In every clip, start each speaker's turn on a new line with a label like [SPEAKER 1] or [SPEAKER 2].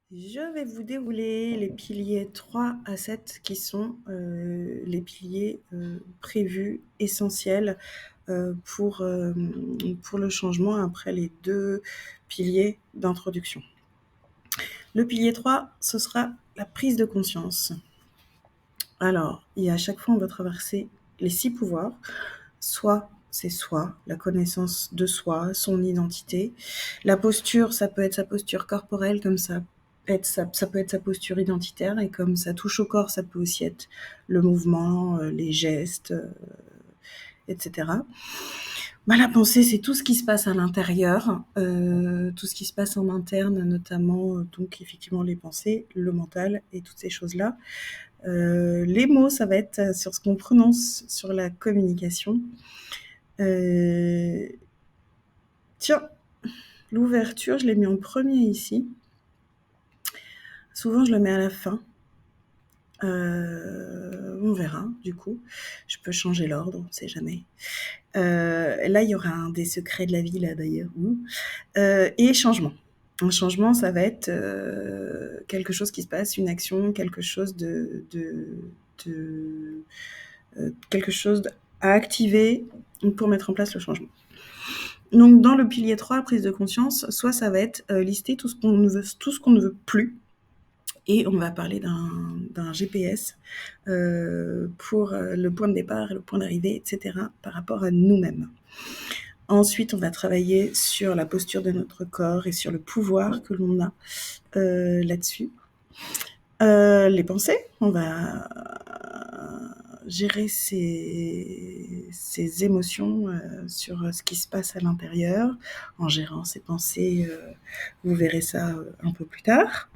[SPEAKER 1] Je vais vous dérouler les piliers 3 à 7 qui sont les piliers prévus, essentiels pour le changement après les 2 piliers d'introduction. Le pilier 3, ce sera la prise de conscience. Alors, à chaque fois, on va traverser les 6 pouvoirs. Soit, c'est soi, la connaissance de soi, son identité. La posture, ça peut être sa posture corporelle, comme ça peut être sa posture identitaire, et comme ça touche au corps, ça peut aussi être le mouvement, les gestes, etc. La pensée, c'est tout ce qui se passe à l'intérieur, tout ce qui se passe en interne, notamment donc effectivement les pensées, le mental et toutes ces choses-là. Les mots, ça va être sur ce qu'on prononce, sur la communication. Tiens, l'ouverture, je l'ai mis en premier ici. Souvent, je le mets à la fin. On verra, du coup. Je peux changer l'ordre, on ne sait jamais. Là, il y aura un des secrets de la vie, là, d'ailleurs. Et changement. Un changement, ça va être quelque chose qui se passe, une action, quelque chose quelque chose à activer pour mettre en place le changement. Donc, dans le pilier 3, prise de conscience, soit ça va être lister tout ce qu'on ne veut plus, et on va parler d'un GPS pour le point de départ, le point d'arrivée, etc., par rapport à nous-mêmes. Ensuite, on va travailler sur la posture de notre corps et sur le pouvoir que l'on a là-dessus. Les pensées, on va gérer ses émotions sur ce qui se passe à l'intérieur. En gérant ses pensées, vous verrez ça un peu plus tard.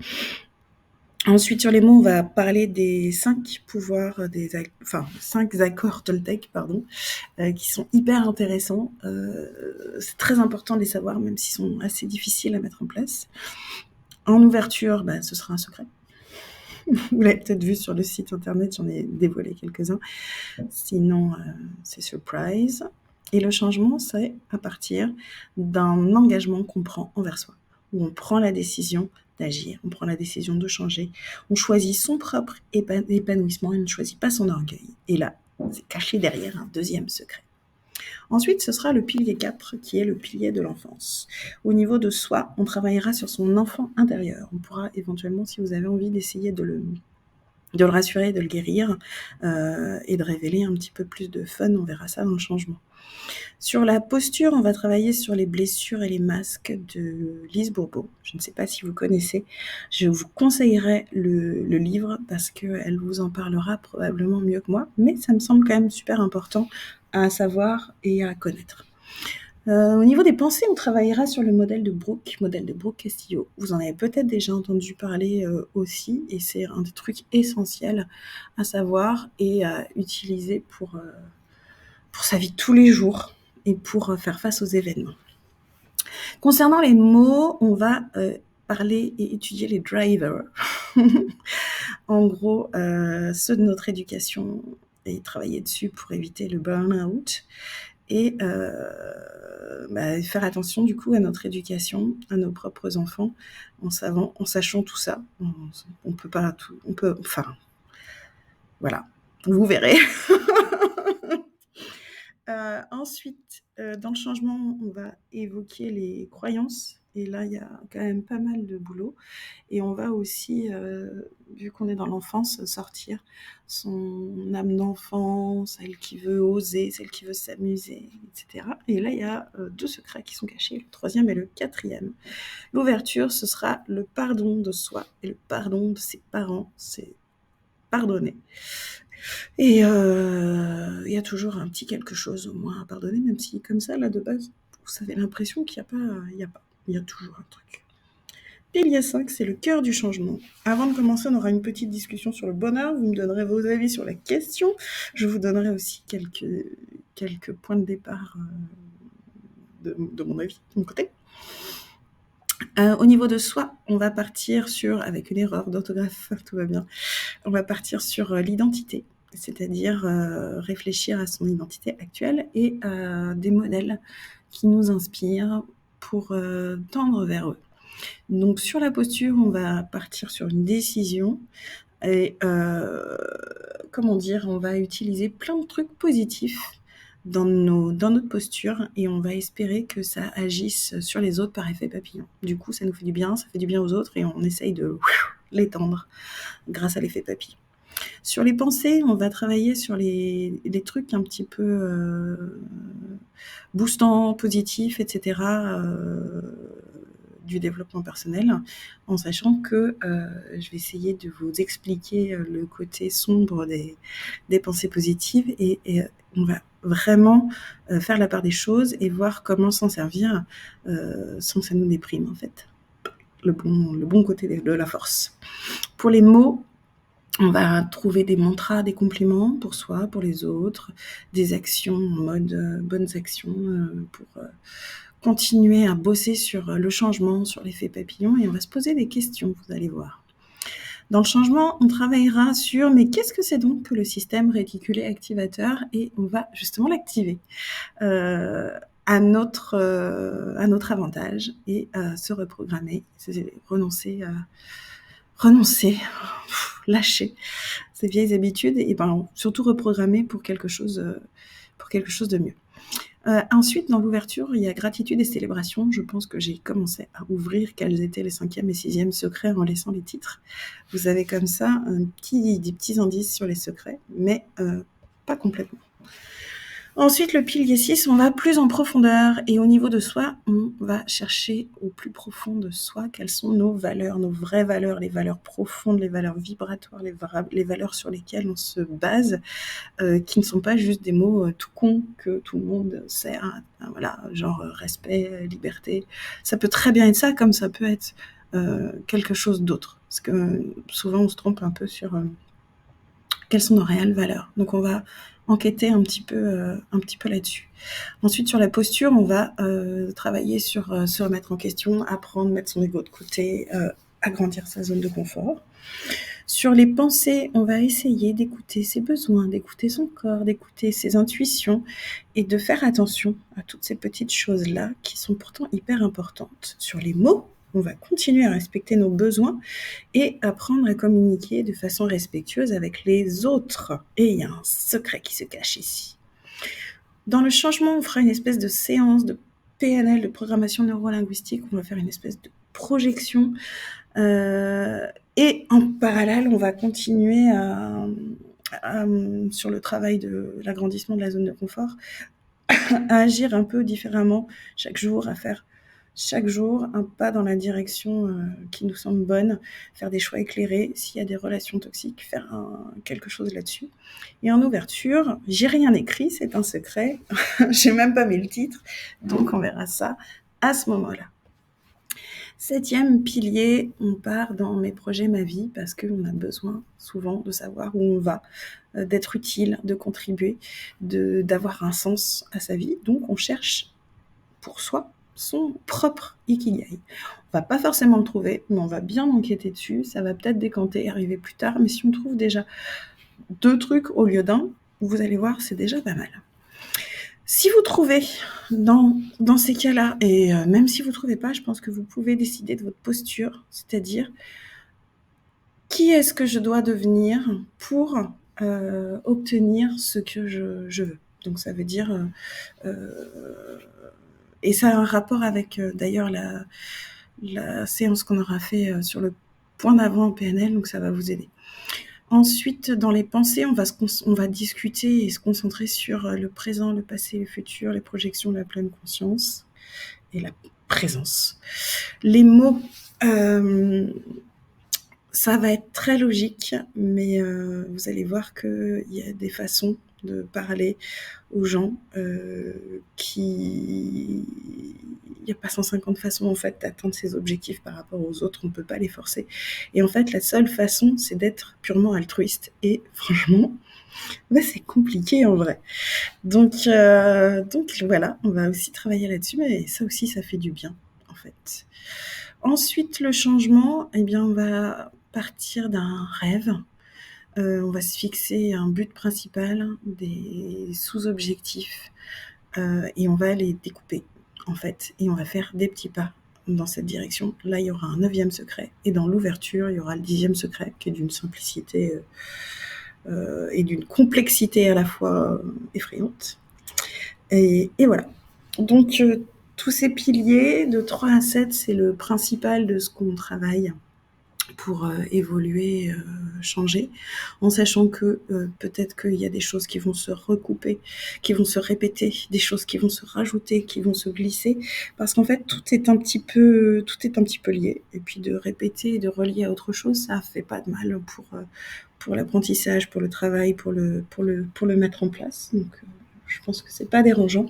[SPEAKER 1] Ensuite, sur les mots, on va parler des 5 pouvoirs, 5 accords Toltec, qui sont hyper intéressants. C'est très important de les savoir, même s'ils sont assez difficiles à mettre en place. En ouverture, ce sera un secret. Vous l'avez peut-être vu sur le site internet, j'en ai dévoilé quelques-uns. Sinon, c'est surprise. Et le changement, c'est à partir d'un engagement qu'on prend envers soi, où on prend la décision d'agir, on prend la décision de changer, on choisit son propre épanouissement et on ne choisit pas son orgueil. Et là, c'est caché derrière un deuxième secret. Ensuite, ce sera le pilier 4, qui est le pilier de l'enfance. Au niveau de soi, on travaillera sur son enfant intérieur. On pourra éventuellement, si vous avez envie, d'essayer de le rassurer, de le guérir et de révéler un petit peu plus de fun. On verra ça dans le changement. Sur la posture, on va travailler sur les blessures et les masques de Lise Bourbeau. Je ne sais pas si vous connaissez. Je vous conseillerais le livre parce qu'elle vous en parlera probablement mieux que moi, mais ça me semble quand même super important à savoir et à connaître. Au niveau des pensées, on travaillera sur le modèle de Brooke Castillo. Vous en avez peut-être déjà entendu parler aussi, et c'est un des trucs essentiels à savoir et à utiliser pour sa vie de tous les jours et pour faire face aux événements. Concernant les mots, on va parler et étudier les drivers. En gros, ceux de notre éducation, et travailler dessus pour éviter le burn-out. Et faire attention du coup à notre éducation, à nos propres enfants, en sachant tout ça. On peut pas tout, voilà, vous verrez. Ensuite, dans le changement, on va évoquer les croyances. Et là, il y a quand même pas mal de boulot. Et on va aussi, vu qu'on est dans l'enfance, sortir son âme d'enfant, celle qui veut oser, celle qui veut s'amuser, etc. Et là, il y a 2 secrets qui sont cachés, le 3e et le 4e. L'ouverture, ce sera le pardon de soi et le pardon de ses parents. C'est pardonner. Et il y a toujours un petit quelque chose au moins à pardonner, même si comme ça, là, de base, vous avez l'impression qu'il n'y a pas. Il y a toujours un truc. Pilier 5, c'est le cœur du changement. Avant de commencer, on aura une petite discussion sur le bonheur. Vous me donnerez vos avis sur la question. Je vous donnerai aussi quelques points de départ de mon avis, de mon côté. Au niveau de soi, on va partir avec une erreur d'orthographe, tout va bien. On va partir sur l'identité, c'est-à-dire réfléchir à son identité actuelle et à des modèles qui nous inspirent pour tendre vers eux. Donc sur la posture, on va partir sur une décision et comment dire? On va utiliser plein de trucs positifs dans notre posture et on va espérer que ça agisse sur les autres par effet papillon. Du coup, ça nous fait du bien, ça fait du bien aux autres et on essaye de l'étendre grâce à l'effet papillon. Sur les pensées, on va travailler sur les trucs un petit peu boostants, positifs, etc. Du développement personnel, en sachant que je vais essayer de vous expliquer le côté sombre des pensées positives et on va vraiment faire la part des choses et voir comment s'en servir sans que ça nous déprime en fait. Le bon côté de la force. Pour les mots, on va trouver des mantras, des compliments pour soi, pour les autres, des actions en mode bonnes actions pour continuer à bosser sur le changement, sur l'effet papillon, et on va se poser des questions, vous allez voir. Dans le changement, on travaillera sur mais qu'est-ce que c'est donc que le système réticulé activateur, et on va justement l'activer à notre avantage et se reprogrammer, renoncer, lâcher ces vieilles habitudes et surtout reprogrammer pour quelque chose de mieux. Ensuite, dans l'ouverture, il y a gratitude et célébration. Je pense que j'ai commencé à ouvrir quels étaient les 5e et 6e secrets en laissant les titres. Vous avez comme ça des petits indices sur les secrets, mais pas complètement. Ensuite, le pilier 6, on va plus en profondeur et au niveau de soi, on va chercher au plus profond de soi quelles sont nos valeurs, nos vraies valeurs, les valeurs profondes, les valeurs vibratoires, les valeurs sur lesquelles on se base, qui ne sont pas juste des mots tout cons que tout le monde sait, hein, voilà, genre respect, liberté. Ça peut très bien être ça, comme ça peut être quelque chose d'autre. Parce que souvent, on se trompe un peu sur quelles sont nos réelles valeurs. Donc, on va enquêter un petit peu là-dessus. Ensuite, sur la posture, on va travailler sur se remettre en question, apprendre, mettre son ego de côté, agrandir sa zone de confort. Sur les pensées, on va essayer d'écouter ses besoins, d'écouter son corps, d'écouter ses intuitions et de faire attention à toutes ces petites choses-là qui sont pourtant hyper importantes. Sur les mots, on va continuer à respecter nos besoins et apprendre à communiquer de façon respectueuse avec les autres. Et il y a un secret qui se cache ici. Dans le changement, on fera une espèce de séance de PNL, de programmation neurolinguistique. On va faire une espèce de projection. Et en parallèle, on va continuer sur le travail de l'agrandissement de la zone de confort, à agir un peu différemment chaque jour, à faire chaque jour un pas dans la direction qui nous semble bonne, faire des choix éclairés, s'il y a des relations toxiques, faire quelque chose là-dessus. Et en ouverture, j'ai rien écrit, c'est un secret, j'ai même pas mis le titre, donc on verra ça à ce moment-là. 7e pilier, on part dans mes projets, ma vie, parce qu'on a besoin souvent de savoir où on va, d'être utile, de contribuer, d'avoir un sens à sa vie. Donc on cherche pour soi son propre ikigai. On va pas forcément le trouver, mais on va bien enquêter dessus. Ça va peut-être décanter, arriver plus tard, mais si on trouve déjà 2 trucs au lieu d'un, vous allez voir, c'est déjà pas mal. Si vous trouvez dans ces cas-là, et même si vous ne trouvez pas, je pense que vous pouvez décider de votre posture, c'est-à-dire qui est-ce que je dois devenir pour obtenir ce que je veux. Donc ça veut dire, et ça a un rapport avec d'ailleurs la séance qu'on aura fait sur le point d'avant en PNL, donc ça va vous aider. Ensuite, dans les pensées, on va discuter et se concentrer sur le présent, le passé, le futur, les projections de la pleine conscience et la présence. Les mots, ça va être très logique, mais vous allez voir qu'il y a des façons de parler aux gens qui... Il n'y a pas 150 façons en fait d'atteindre ses objectifs par rapport aux autres, on ne peut pas les forcer. Et en fait, la seule façon, c'est d'être purement altruiste. Et franchement, c'est compliqué en vrai. Donc voilà, on va aussi travailler là-dessus, mais ça aussi, ça fait du bien en fait. Ensuite, le changement, eh bien, on va partir d'un rêve. On va se fixer un but principal, des sous-objectifs, et on va les découper, en fait, et on va faire des petits pas dans cette direction, là, il y aura un 9e secret. Et dans l'ouverture, il y aura le 10e secret, qui est d'une simplicité et d'une complexité à la fois effrayante. Et voilà. Donc, tous ces piliers, de 3 à 7, c'est le principal de ce qu'on travaille pour évoluer, changer, en sachant que peut-être qu'il y a des choses qui vont se recouper, qui vont se répéter, des choses qui vont se rajouter, qui vont se glisser, parce qu'en fait tout est un petit peu lié. Et puis de répéter et de relier à autre chose, ça fait pas de mal pour l'apprentissage, pour le travail, pour le mettre en place. Donc je pense que c'est pas dérangeant.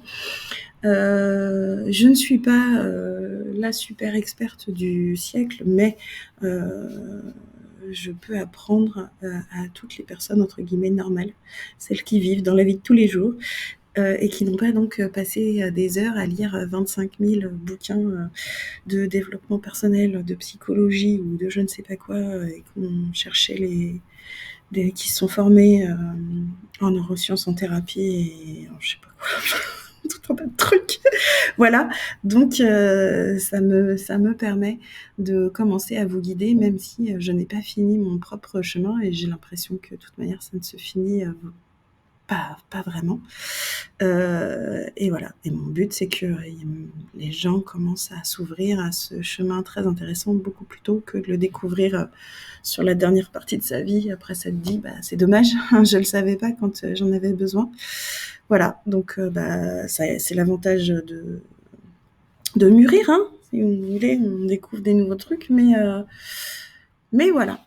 [SPEAKER 1] Je ne suis pas la super experte du siècle, mais je peux apprendre à toutes les personnes entre guillemets normales, celles qui vivent dans la vie de tous les jours et qui n'ont pas donc passé des heures à lire 25 000 bouquins de développement personnel, de psychologie ou de je ne sais pas quoi, et qui ont cherché qui se sont formés en neurosciences, en thérapie et en je sais pas quoi, tout un tas de trucs. Voilà, donc ça me permet de commencer à vous guider, même si je n'ai pas fini mon propre chemin et j'ai l'impression que de toute manière ça ne se finit pas vraiment. Et voilà, et mon but c'est que les gens commencent à s'ouvrir à ce chemin très intéressant beaucoup plus tôt que de le découvrir sur la dernière partie de sa vie. Après ça te dit, bah, c'est dommage, je le savais pas quand j'en avais besoin. Voilà, donc c'est l'avantage de mûrir, hein. Si vous voulez, on découvre des nouveaux trucs, mais voilà.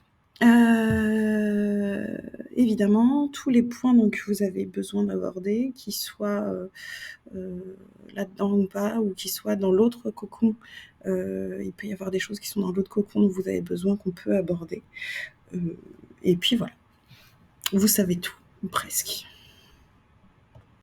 [SPEAKER 1] Évidemment, tous les points donc, que vous avez besoin d'aborder, qu'ils soient là-dedans ou pas, ou qu'ils soient dans l'autre cocon, il peut y avoir des choses qui sont dans l'autre cocon dont vous avez besoin, qu'on peut aborder. Et puis voilà, vous savez tout, ou presque.